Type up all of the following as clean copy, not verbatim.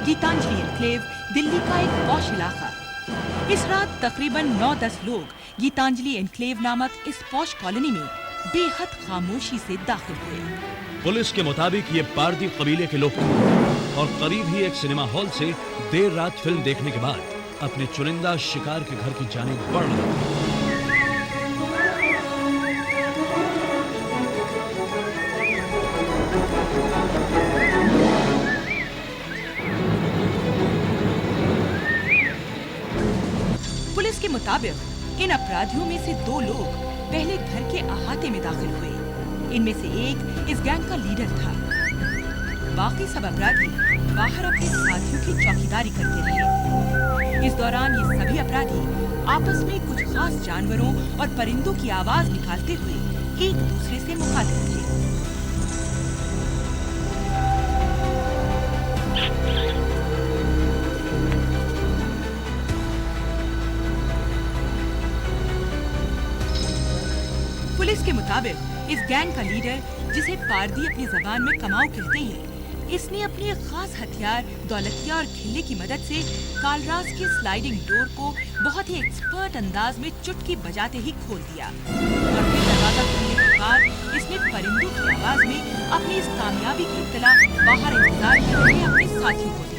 Geetanjali enclave Delhi का एक posh इलाका। इस रात तकरीबन 9-10 लोग गीतांजलि एन्क्लेव नामक इस पॉश कॉलोनी में बेहद खामोशी से दाखिल हुए। पुलिस के मुताबिक ये पारदी कबीले के लोग और करीब ही एक सिनेमा हॉल से देर रात फिल्म देखने के बाद अपने चुनिंदा शिकार के घर की जानिब बढ़ रहे थे। पुलिस के मुताबिक इन अपराधियों में से 2 लोग पहले घर के अहाते में दाखिल हुए। इनमें से एक इस गैंग का लीडर था। बाकी सब अपराधी बाहर अपने साथियों की चौकीदारी करते रहे। इस दौरान ये सभी अपराधी आपस में कुछ खास जानवरों और परिंदों की आवाज निकालते हुए एक दूसरे से मुखातिब थे। पुलिस के मुताबिक इस गैंग का लीडर, जिसे पारदी अपनी जबान में कमाऊ कहते हैं, इसने अपने एक खास हथियार दौलतिया और खिल्ले की मदद से कालराज के स्लाइडिंग डोर को बहुत ही एक्सपर्ट अंदाज में चुटकी बजाते ही खोल दिया और फिर दरवाजा खुलने के बाद इसने परिंदों की आवाज में अपनी इस कामयाबी की इत्तला बाहर इंतजार कर रहे अपने साथियों को दी।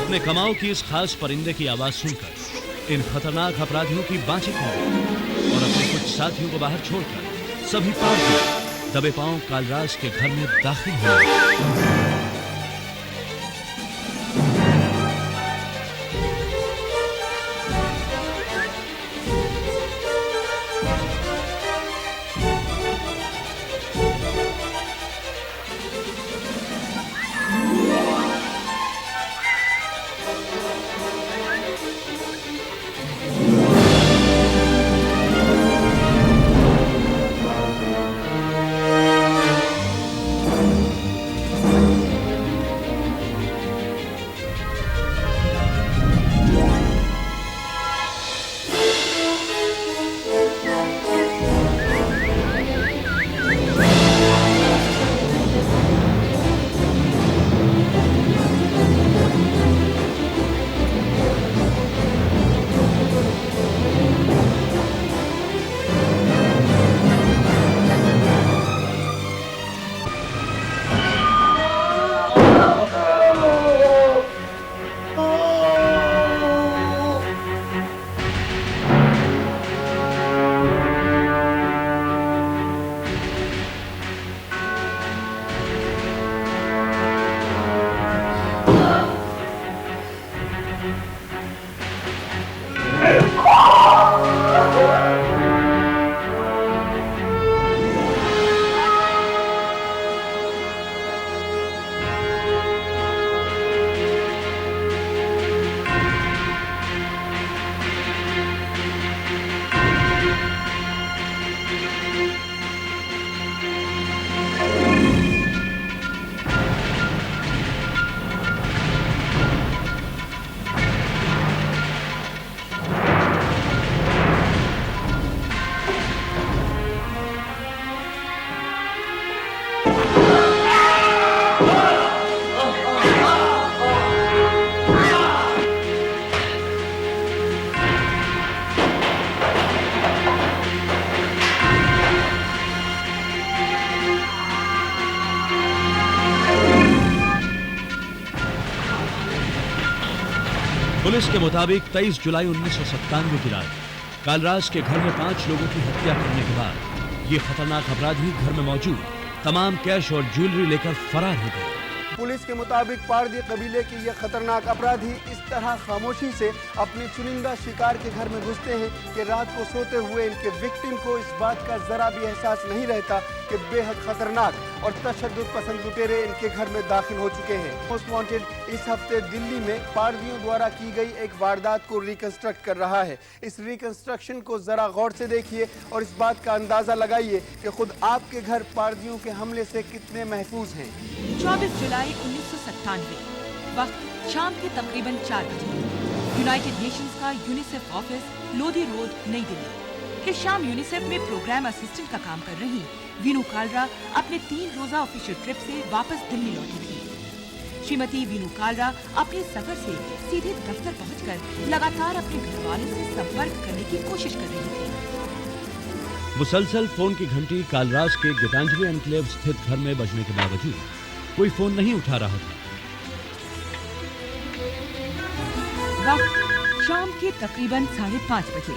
अपने कमाऊ की इस खास परिंदे की आवाज सुनकर इन खतरनाक अपराधियों की बाँचें खुल गई और अपने कुछ साथियों को बाहर छोड़कर सभी पार्टी दबे पांव कालराज के घर में दाखिल हुए। पुलिस के मुताबिक 23 जुलाई 1997 की रात कालराज के घर में 5 लोगों की हत्या करने के बाद ये खतरनाक अपराधी घर में मौजूद तमाम कैश और ज्वेलरी लेकर फरार हो गए। पुलिस के मुताबिक पारदी कबीले के ये खतरनाक अपराधी इस तरह खामोशी से अपने चुनिंदा शिकार के घर में घुसते हैं कि रात को सोते हुए इनके विक्टिम को इस बात का जरा भी एहसास नहीं रहता कि बेहद खतरनाक और तशद्दुद पसंद लुटेरे इनके घर में दाखिल हो चुके हैं। मोस्ट वांटेड इस हफ्ते दिल्ली में पारदियों द्वारा की गई एक वारदात को रिकंस्ट्रक्ट कर रहा है। इस रिकंस्ट्रक्शन को जरा गौर से देखिए और इस बात का अंदाजा लगाइए कि खुद आपके घर पारदियों के हमले से कितने महफूज हैं। 24 जुलाई 1997 वक्त शाम के तकरीबन 4 बजे यूनाइटेड नेशंस का यूनिसेफ ऑफिस लोधी रोड नई दिल्ली। इस शाम यूनिसेफ में प्रोग्राम असिस्टेंट का काम कर रही वीनू कालरा अपने 3 रोजा ऑफिशियल ट्रिप से वापस दिल्ली लौटी थी। श्रीमती वीनू कालरा अपने सफर से सीधे दफ्तर पहुंचकर लगातार अपने घर वालों से संपर्क करने की कोशिश कर रही थी। मुसलसल फोन की घंटी कालराज के गीतांजलि एनक्लेव स्थित घर में बजने के बावजूद कोई फोन नहीं उठा रहा था। वक्त शाम के तकरीबन 5:30 बजे।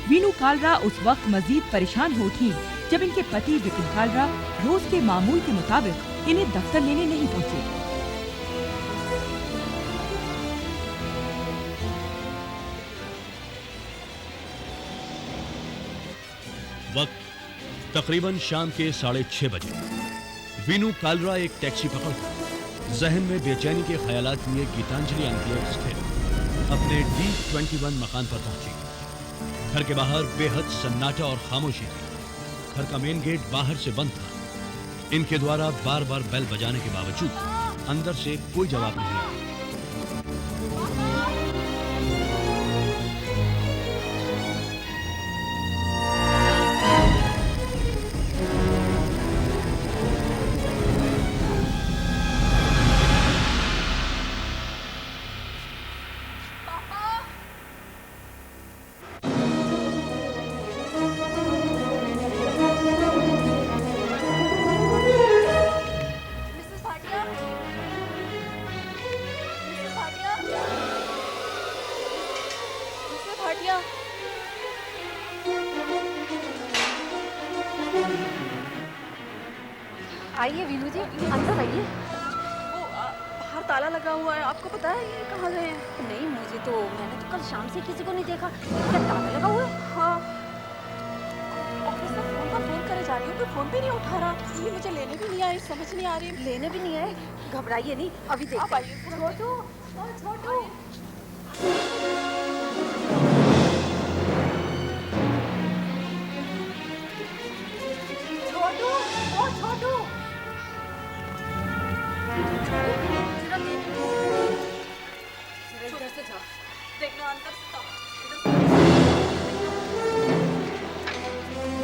वीनू कालरा उस वक्त मजीद परेशान हो थी जब इनके पति विपिन कालरा रोज के मामूल के मुताबिक इन्हें दफ्तर लेने नहीं पहुंचे। वक्त तकरीबन शाम के 6:30 बजे। वीनू कालरा एक टैक्सी पकड़कर जहन में बेचैनी के ख्यालात लिए गीतांजलि एनक्लेव स्थित अपने D21 मकान पर पहुंची। घर के बाहर बेहद सन्नाटा और खामोशी थी। घर का मेन गेट बाहर से बंद था। इनके द्वारा बार बार बेल बजाने के बावजूद अंदर से कोई जवाब नहीं आया। आइए वीनू जी, अंदर आइए। बाहर ताला लगा हुआ है, आपको पता है ये कहाँ गए हैं? नहीं, मैंने तो कल शाम से किसी को नहीं देखा। क्या ताला लगा हुआ है? हाँ, ऑफिस में फोन पर फोन करे जा रही हूँ, कोई फोन भी नहीं उठा रहा। ये मुझे लेने भी नहीं आए, समझ नहीं आ रही। लेने भी नहीं आए? घबराइए नहीं, अभी देखते हैं। छोटू, छोटू।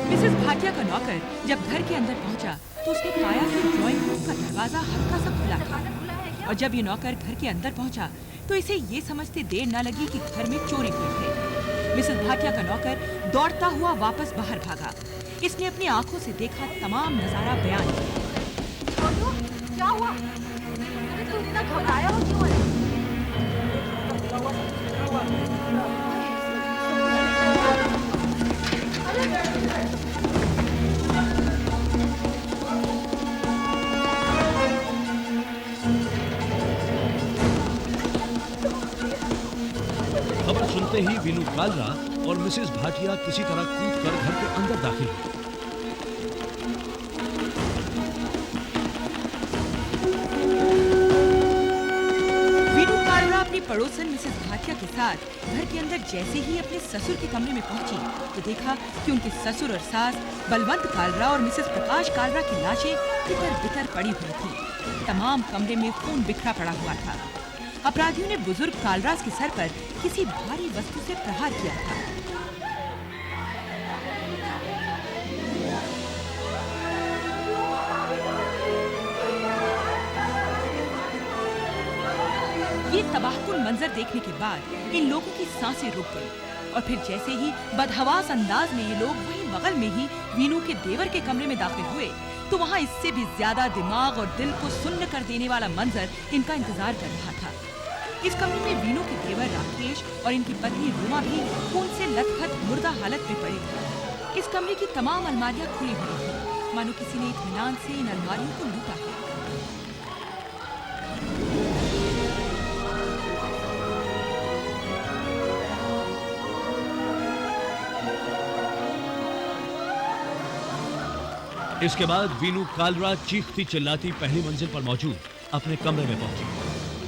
मिसेस भाटिया का नौकर जब घर के अंदर पहुंचा तो उसने पाया कि ड्राइंग रूम का दरवाजा हल्का सा खुला था। और जब ये नौकर घर के अंदर पहुंचा तो इसे ये समझते देर न लगी कि घर में चोरी हुई है। मिसेस भाटिया का नौकर दौड़ता हुआ वापस बाहर भागा। इसने अपनी आंखों से देखा तमाम नजारा बयान किया। क्या हुआ? तू इतना घबराया हो क्यों है? खबर सुनते ही वीनू कालरा और मिसेस भाटिया किसी तरह कूदकर घर के अंदर दाखिल हुए। वीनू कालरा अपनी पड़ोसन मिसेस भाटिया के साथ घर के अंदर जैसे ही अपने ससुर के कमरे में पहुंची तो देखा कि उनके ससुर और सास बलवंत कालरा और मिसेस प्रकाश कालरा की लाशें तितर-बितर पड़ी हुई थी। तमाम कमरे में खून बिखरा पड़ा हुआ था। अपराधियों ने बुजुर्ग कालराज के सर पर किसी भारी वस्तु से प्रहार किया था। ये तबाहकुन मंजर देखने के बाद इन लोगों की सांसें रुक गई और फिर जैसे ही बदहवास अंदाज में ये लोग वहीं बगल में ही वीनू के देवर के कमरे में दाखिल हुए तो वहाँ इससे भी ज्यादा दिमाग और दिल को सुन्न कर देने वाला मंजर इनका इंतजार कर रहा था। इस कमरे में वीनू के देवर राकेश और इनकी पत्नी रूमा भी खून से लथपथ मुर्दा हालत में पड़े थे। इस कमरे की तमाम अलमारियां खुली हुई थी, मानो किसी ने इत्मीनान से इन अलमारियों को लूटा है। इसके बाद वीनू कालरा चीखती चिल्लाती पहली मंजिल पर मौजूद अपने कमरे में पहुंची।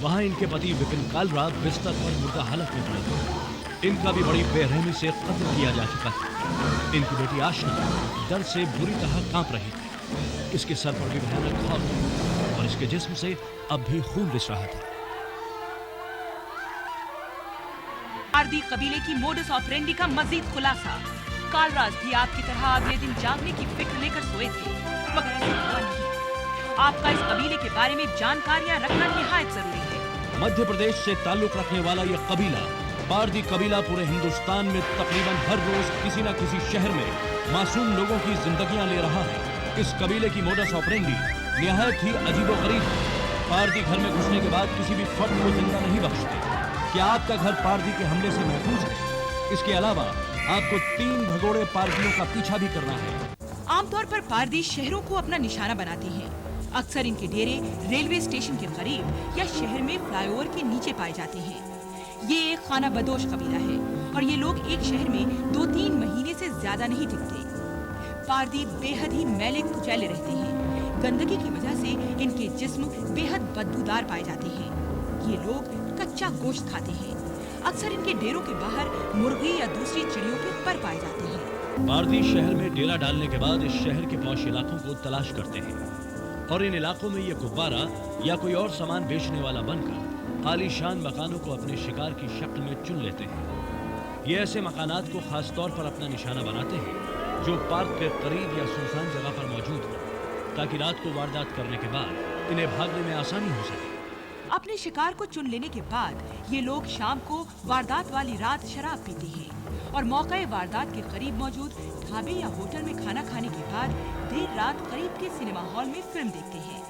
वहां इनके पति विपिन कालरा बिस्तर पर मुर्दा हालत में पड़े थे। इनका भी बड़ी बेरहमी से कत्ल किया जा चुका था। इनकी बेटी आशना डर से बुरी तरह कांप रही थी। इसके सर पर भी भयानक घाव थे और इसके जिस्म से अब भी खून रिस रहा था। पारदी कबीले की मोडस ऑपरेंडी का मजीद खुलासा। कालराज भी आपकी तरह अगले दिन जागने की फिक्र लेकर सोए थे, मगर ऐसा हुआ नहीं। आपका इस कबीले के बारे में जानकारियाँ रखना निहायत जरूरी है। मध्य प्रदेश से ताल्लुक रखने वाला यह कबीला पारदी कबीला पूरे हिंदुस्तान में तकरीबन हर रोज किसी न किसी शहर में मासूम लोगों की जिंदगियां ले रहा है। इस कबीले की मोडस ऑपरेंडी निहायत ही अजीबोगरीब है। पारदी घर में घुसने के बाद किसी भी फर्द को जिंदा नहीं बख्शते। क्या आपका घर पारदी के हमले से महफूज है? इसके अलावा आपको 3 भगोड़े पारदियों का पीछा भी करना है। आमतौर पर पारदी शहरों को अपना निशाना बनाते हैं। अक्सर इनके डेरे रेलवे स्टेशन के करीब या शहर में फ्लाईओवर के नीचे पाए जाते हैं। ये एक खाना बदोश कबीला है और ये लोग एक शहर में 2-3 महीने से ज्यादा नहीं टिकते। पारदी बेहद ही मैले कुचैले रहते हैं। गंदगी की वजह से इनके जिस्म बेहद बदबूदार पाए जाते हैं। ये लोग कच्चा गोश्त खाते हैं। अक्सर इनके डेरों के बाहर मुर्गी या दूसरी चिड़ियों के पर पाए जाते हैं। पारदी शहर में डेरा डालने के बाद इस शहर के पौष इलाकों को तलाश करते हैं और इन इलाकों में ये गुब्बारा या कोई और सामान बेचने वाला बनकर आलीशान मकानों को अपने शिकार की शक्ल में चुन लेते हैं। ये ऐसे मकानात को खास तौर पर अपना निशाना बनाते हैं जो पार्क के करीब या सुनसान जगह पर मौजूद हो, ताकि रात को वारदात करने के बाद इन्हें भागने में आसानी हो सके। अपने शिकार को चुन लेने के बाद ये लोग शाम को वारदात वाली रात शराब पीते हैं और मौके वारदात के करीब मौजूद ढाबे या होटल में खाना खाने के बाद देर रात करीब के सिनेमा हॉल में फिल्म देखते हैं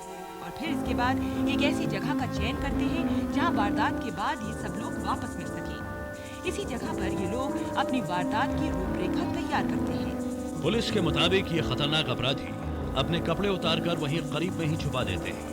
और फिर इसके बाद एक ऐसी जगह का चयन करते हैं जहां वारदात के बाद ये सब लोग वापस मिल सके। इसी जगह पर ये लोग अपनी वारदात की रूपरेखा तैयार करते हैं। पुलिस के मुताबिक ये खतरनाक अपराधी अपने कपड़े उतारकर वहीं करीब में ही छुपा देते हैं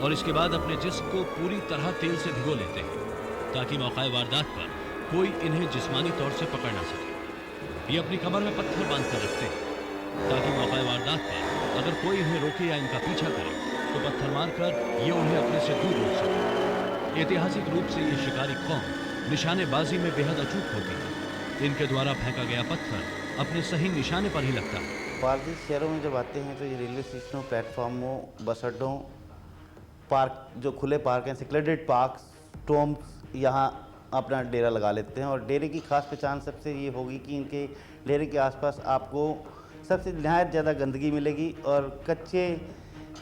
और इसके बाद अपने जिस्म को पूरी तरह तेल से भिगो लेते हैं ताकि मौके वारदात पर कोई इन्हें जिस्मानी तौर से पकड़ ना सके। ये अपनी कमर में पत्थर बांध कर रखते हैं ताकि मौके वारदात पर अगर कोई इन्हें रोके या इनका पीछा करे तो पत्थर मारकर ये उन्हें अपने से दूर रोक सके। ऐतिहासिक रूप से ये शिकारी कौम निशानेबाजी में बेहद अचूक होती है। इनके द्वारा फेंका गया पत्थर अपने सही निशाने पर ही लगता है। पारदी शहरों में जब आते हैं तो ये रेलवे स्टेशनों, प्लेटफॉर्मों, बस अड्डों, पार्क जो खुले पार्क हैं, सिक्योरेटेड पार्क, टोम्स, यहाँ अपना डेरा लगा लेते हैं। और डेरे की खास पहचान सबसे ये होगी कि इनके डेरे के आसपास आपको सबसे नहायत ज़्यादा गंदगी मिलेगी और कच्चे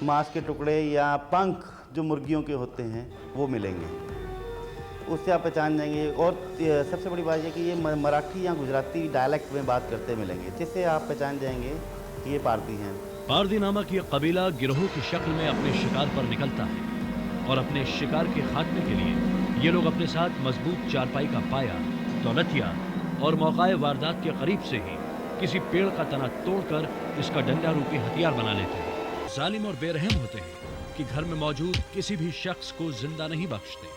मांस के टुकड़े या पंख जो मुर्गियों के होते हैं वो मिलेंगे, उससे आप पहचान जाएंगे। और सबसे बड़ी बात यह कि ये मराठी या गुजराती डायलेक्ट में बात करते मिलेंगे, जिससे आप पहचान जाएंगे कि ये पारदी हैं। पारदी नामक ये कबीला गिरोह की शक्ल में अपने शिकार पर निकलता है और अपने शिकार के खात्मे के लिए ये लोग अपने साथ मजबूत चारपाई का पाया, दौलतिया और मौके वारदात के करीब से ही किसी पेड़ का तना तोड़कर इसका डंडा रूपी हथियार बना लेते हैं। जालिम और बेरहम होते हैं कि घर में मौजूद किसी भी शख्स को जिंदा नहीं बख्शते,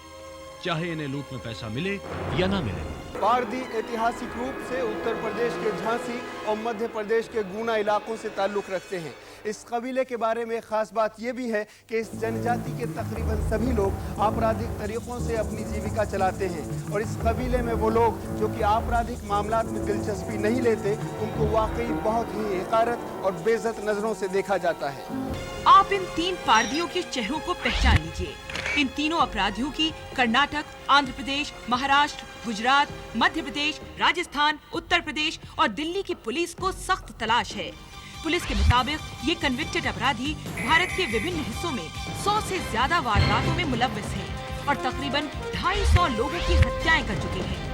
चाहे इन्हें लूट में पैसा मिले या ना मिले। पारदी ऐतिहासिक रूप से उत्तर प्रदेश के झांसी और मध्य प्रदेश के गुना इलाकों से ताल्लुक़ रखते हैं। इस कबीले के बारे में ख़ास बात यह भी है कि इस जनजाति के तकरीबन सभी लोग आपराधिक तरीक़ों से अपनी जीविका चलाते हैं और इस कबीले में वो लोग जो कि आपराधिक मामलात में दिलचस्पी नहीं लेते, उनको वाकई बहुत ही हक़ारत और बेइज्जत नज़रों से देखा जाता है। आप इन 3 पारदियों के चेहरों को पहचान लीजिए। इन तीनों अपराधियों की कर्नाटक, आंध्र प्रदेश, महाराष्ट्र, गुजरात, मध्य प्रदेश, राजस्थान, उत्तर प्रदेश और दिल्ली की पुलिस को सख्त तलाश है। पुलिस के मुताबिक ये कन्विक्टेड अपराधी भारत के विभिन्न हिस्सों में 100 से ज्यादा वारदातों में मुलव्वस हैं और तकरीबन 250 लोगों की हत्याएं कर चुके हैं।